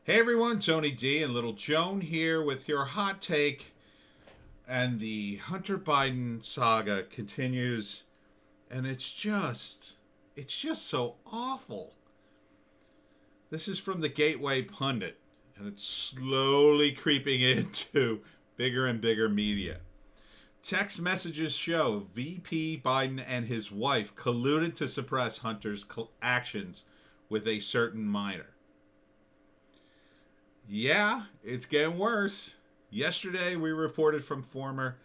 Hey everyone, Tony D and Little Joan here with your hot take. And the Hunter Biden saga continues, and it's just so awful. This is from the Gateway Pundit, and it's slowly creeping into bigger and bigger media. Text messages show VP Biden and his wife colluded to suppress Hunter's actions with a certain minor. Yeah, it's getting worse. Yesterday, we reported from former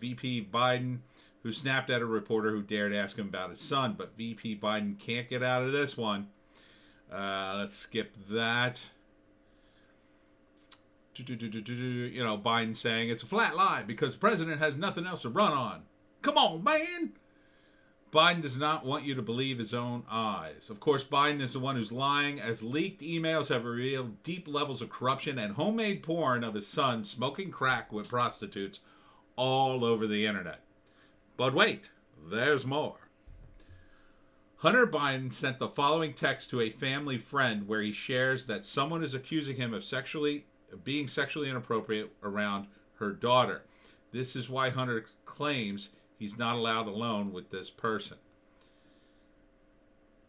VP Biden, who snapped at a reporter who dared ask him about his son. But VP Biden can't get out of this one. Let's skip that. Biden saying it's a flat lie because the president has nothing else to run on. Come on, man. Biden does not want you to believe his own eyes. Of course, Biden is the one who's lying, as leaked emails have revealed deep levels of corruption and homemade porn of his son smoking crack with prostitutes all over the internet. But wait, there's more. Hunter Biden sent the following text to a family friend where he shares that someone is accusing him of being sexually inappropriate around her daughter. This is why Hunter claims he's not allowed alone with this person.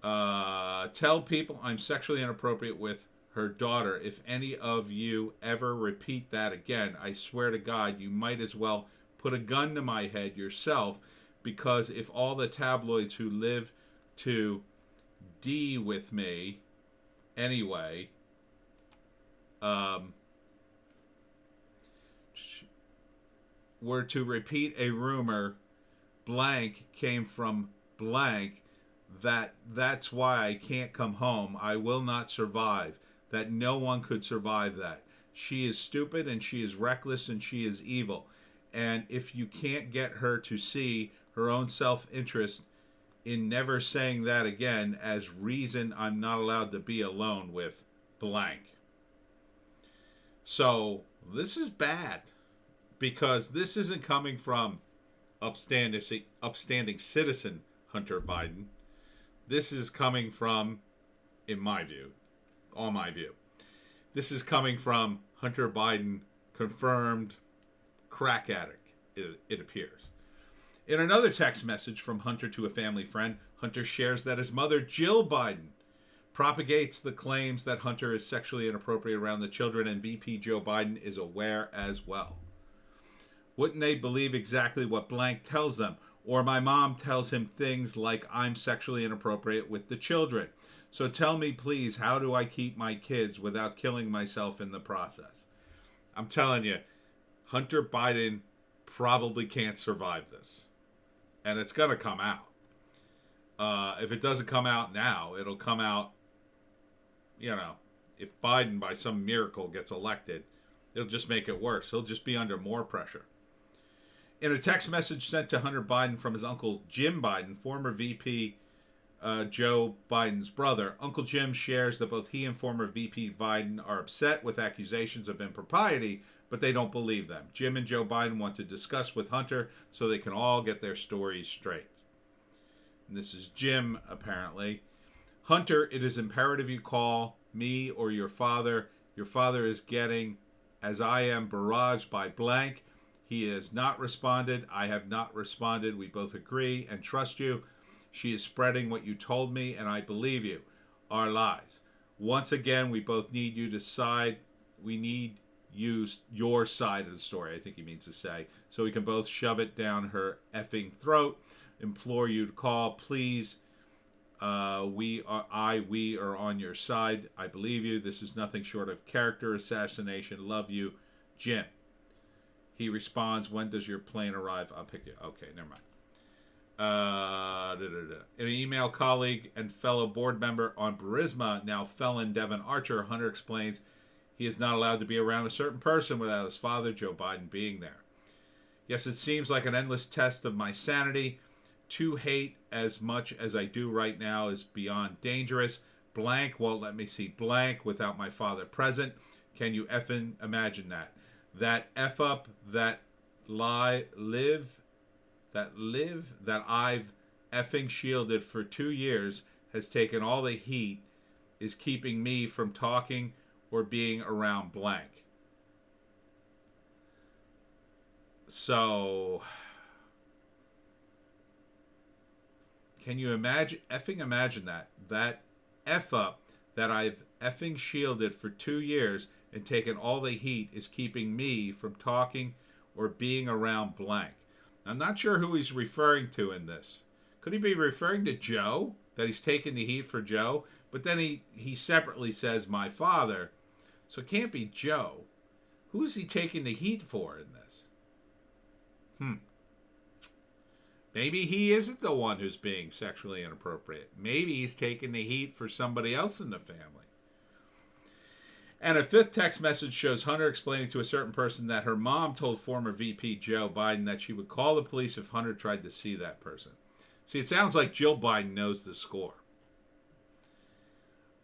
Tell people I'm sexually inappropriate with her daughter. If any of you ever repeat that again, I swear to God, you might as well put a gun to my head yourself, because if all the tabloids who live to D with me anyway, were to repeat a rumor blank came from blank, that's why I can't come home. I will not survive. That no one could survive that. She is stupid and she is reckless and she is evil. And if you can't get her to see her own self-interest in never saying that again as reason I'm not allowed to be alone with blank. So this is bad, because this isn't coming from upstanding citizen Hunter Biden. This is coming from, in my view, this is coming from Hunter Biden, confirmed crack addict, it appears. In another text message from Hunter to a family friend, Hunter shares that his mother, Jill Biden, propagates the claims that Hunter is sexually inappropriate around the children, and VP Joe Biden is aware as well. Wouldn't they believe exactly what blank tells them? Or my mom tells him things like I'm sexually inappropriate with the children. So tell me, please, how do I keep my kids without killing myself in the process? I'm telling you, Hunter Biden probably can't survive this. And it's going to come out. If it doesn't come out now, it'll come out, if Biden by some miracle gets elected, it'll just make it worse. He'll just be under more pressure. In a text message sent to Hunter Biden from his uncle Jim Biden, former VP Joe Biden's brother, Uncle Jim shares that both he and former VP Biden are upset with accusations of impropriety, but they don't believe them. Jim and Joe Biden want to discuss with Hunter so they can all get their stories straight. And this is Jim, apparently. Hunter, it is imperative you call me or your father. Your father is getting, as I am, barraged by blank. He has not responded. I have not responded. We both agree and trust you. She is spreading what you told me, and I believe you. Our lies. Once again, we both need you to side. We need your side of the story, I think he means to say, so we can both shove it down her effing throat. Implore you to call, please. We are on your side. I believe you. This is nothing short of character assassination. Love you, Jim. He responds, when does your plane arrive? I'll pick you. Okay, never mind. In an email, colleague and fellow board member on Burisma, now felon Devin Archer, Hunter explains he is not allowed to be around a certain person without his father, Joe Biden, being there. Yes, it seems like an endless test of my sanity. To hate as much as I do right now is beyond dangerous. Blank won't let me see blank without my father present. Can you effing imagine that? That F up, that that I've effing shielded for 2 years has taken all the heat, is keeping me from talking or being around blank. So, can you imagine that F up that I've effing shielded for 2 years and taken all the heat is keeping me from talking or being around blank. I'm not sure who he's referring to in this. Could he be referring to Joe? That he's taking the heat for Joe? But then he separately says, my father. So it can't be Joe. Who's he taking the heat for in this? Maybe he isn't the one who's being sexually inappropriate. Maybe he's taking the heat for somebody else in the family. And a fifth text message shows Hunter explaining to a certain person that her mom told former VP Joe Biden that she would call the police if Hunter tried to see that person. See, it sounds like Jill Biden knows the score.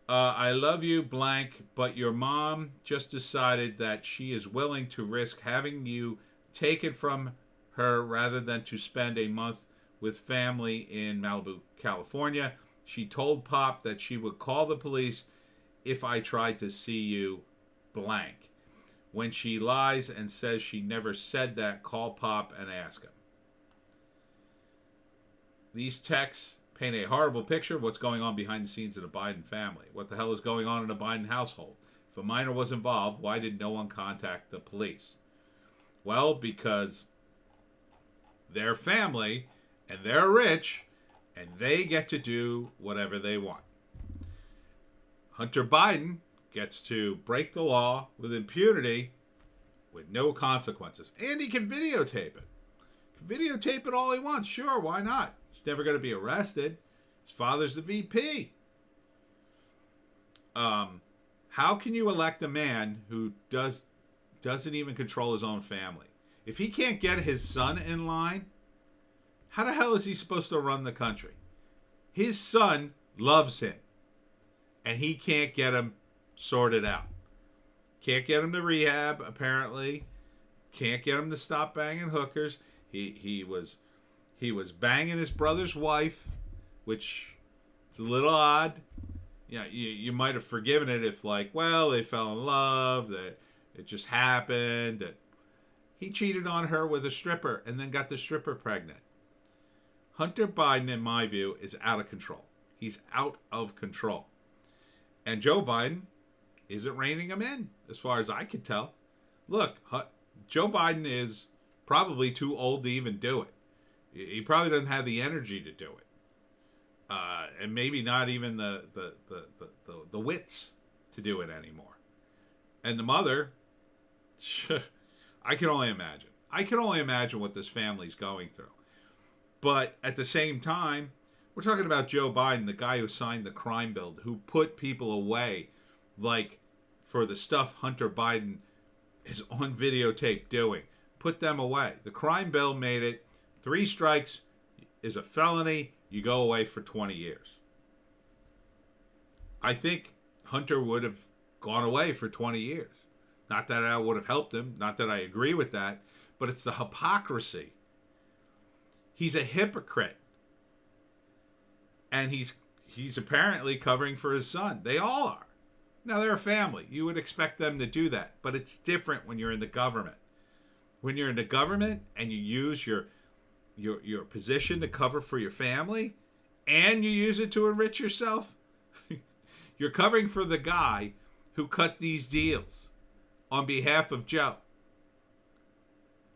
I love you, blank, but your mom just decided that she is willing to risk having you taken from her rather than to spend a month with family in Malibu, California. She told Pop that she would call the police if I tried to see you, blank. When she lies and says she never said that, call Pop and ask him. These texts paint a horrible picture of what's going on behind the scenes in the Biden family. What the hell is going on in the Biden household? If a minor was involved, why did no one contact the police? Well, because they're family and they're rich and they get to do whatever they want. Hunter Biden gets to break the law with impunity with no consequences. And he can videotape it. Videotape it all he wants. Sure, why not? He's never going to be arrested. His father's the VP. How can you elect a man who doesn't even control his own family? If he can't get his son in line, how the hell is he supposed to run the country? His son loves him. And he can't get him sorted out. Can't get him to rehab, apparently. Can't get him to stop banging hookers. He was banging his brother's wife, which is a little odd. Yeah, you might have forgiven it if, like, well, they fell in love, that it just happened. That he cheated on her with a stripper and then got the stripper pregnant. Hunter Biden, in my view, is out of control. He's out of control. And Joe Biden isn't reining him in, as far as I can tell. Look, Joe Biden is probably too old to even do it. He probably doesn't have the energy to do it. And maybe not even the wits to do it anymore. And the mother, I can only imagine. I can only imagine what this family's going through. But at the same time, we're talking about Joe Biden, the guy who signed the crime bill, who put people away, like, for the stuff Hunter Biden is on videotape doing. Put them away. The crime bill made it 3 strikes is a felony. You go away for 20 years. I think Hunter would have gone away for 20 years. Not that I would have helped him. Not that I agree with that. But it's the hypocrisy. He's a hypocrite. And he's apparently covering for his son. They all are. Now, they're a family. You would expect them to do that. But it's different when you're in the government. When you're in the government and you use your position to cover for your family and you use it to enrich yourself, you're covering for the guy who cut these deals on behalf of Joe.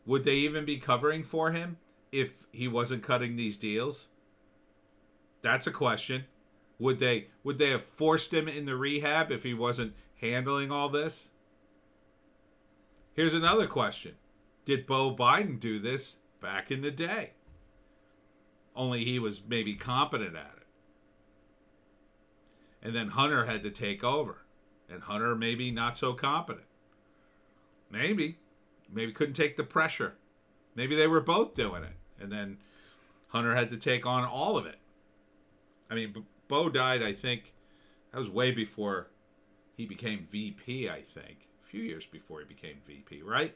Would they even be covering for him if he wasn't cutting these deals? That's a question. Would they have forced him into rehab if he wasn't handling all this? Here's another question. Did Beau Biden do this back in the day? Only he was maybe competent at it. And then Hunter had to take over. And Hunter maybe not so competent. Maybe couldn't take the pressure. Maybe they were both doing it. And then Hunter had to take on all of it. I mean, Beau died, I think, that was way before he became VP, I think. A few years before he became VP, right?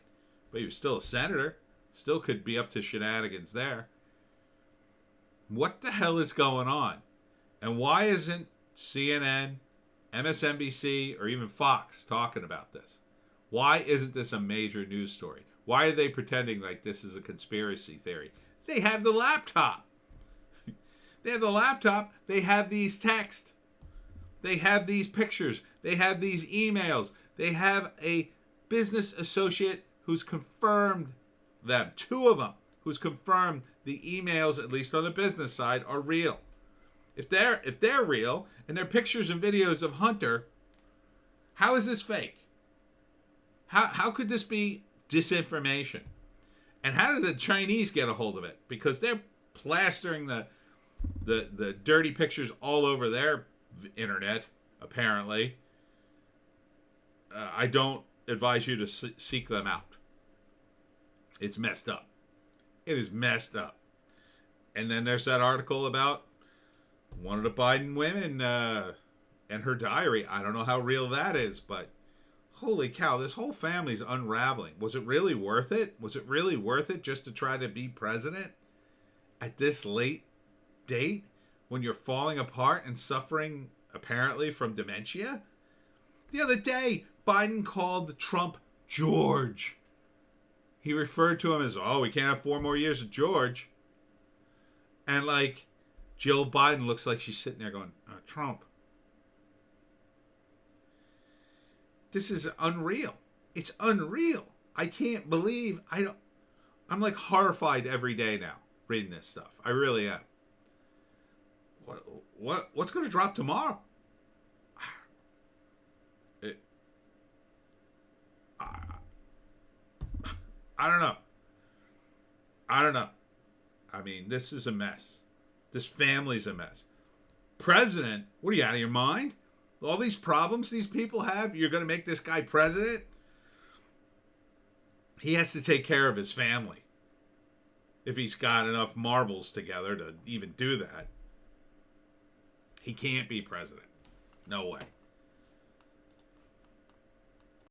But he was still a senator. Still could be up to shenanigans there. What the hell is going on? And why isn't CNN, MSNBC, or even Fox talking about this? Why isn't this a major news story? Why are they pretending like this is a conspiracy theory? They have the laptop. They have the laptop. They have these texts. They have these pictures. They have these emails. They have a business associate who's confirmed them. Two of them who's confirmed the emails, at least on the business side, are real. If they're real and they're pictures and videos of Hunter, how is this fake? How could this be disinformation? And how did the Chinese get a hold of it? Because they're plastering the dirty pictures all over their internet, apparently. I don't advise you to seek them out. It's messed up. It is messed up. And then there's that article about one of the Biden women and her diary. I don't know how real that is, but holy cow, this whole family's unraveling. Was it really worth it? Was it really worth it just to try to be president at this late date when you're falling apart and suffering apparently from dementia? The other day, Biden called Trump George. He referred to him as, oh, we can't have 4 more years of George. And like, Jill Biden looks like she's sitting there going, Trump. This is unreal. It's unreal. I can't believe I'm like horrified every day now reading this stuff. I really am. What's going to drop tomorrow? I don't know. I mean, this is a mess. This family's a mess. President? What are you, out of your mind? All these problems these people have, you're going to make this guy president? He has to take care of his family. If he's got enough marbles together to even do that. He can't be president. No way.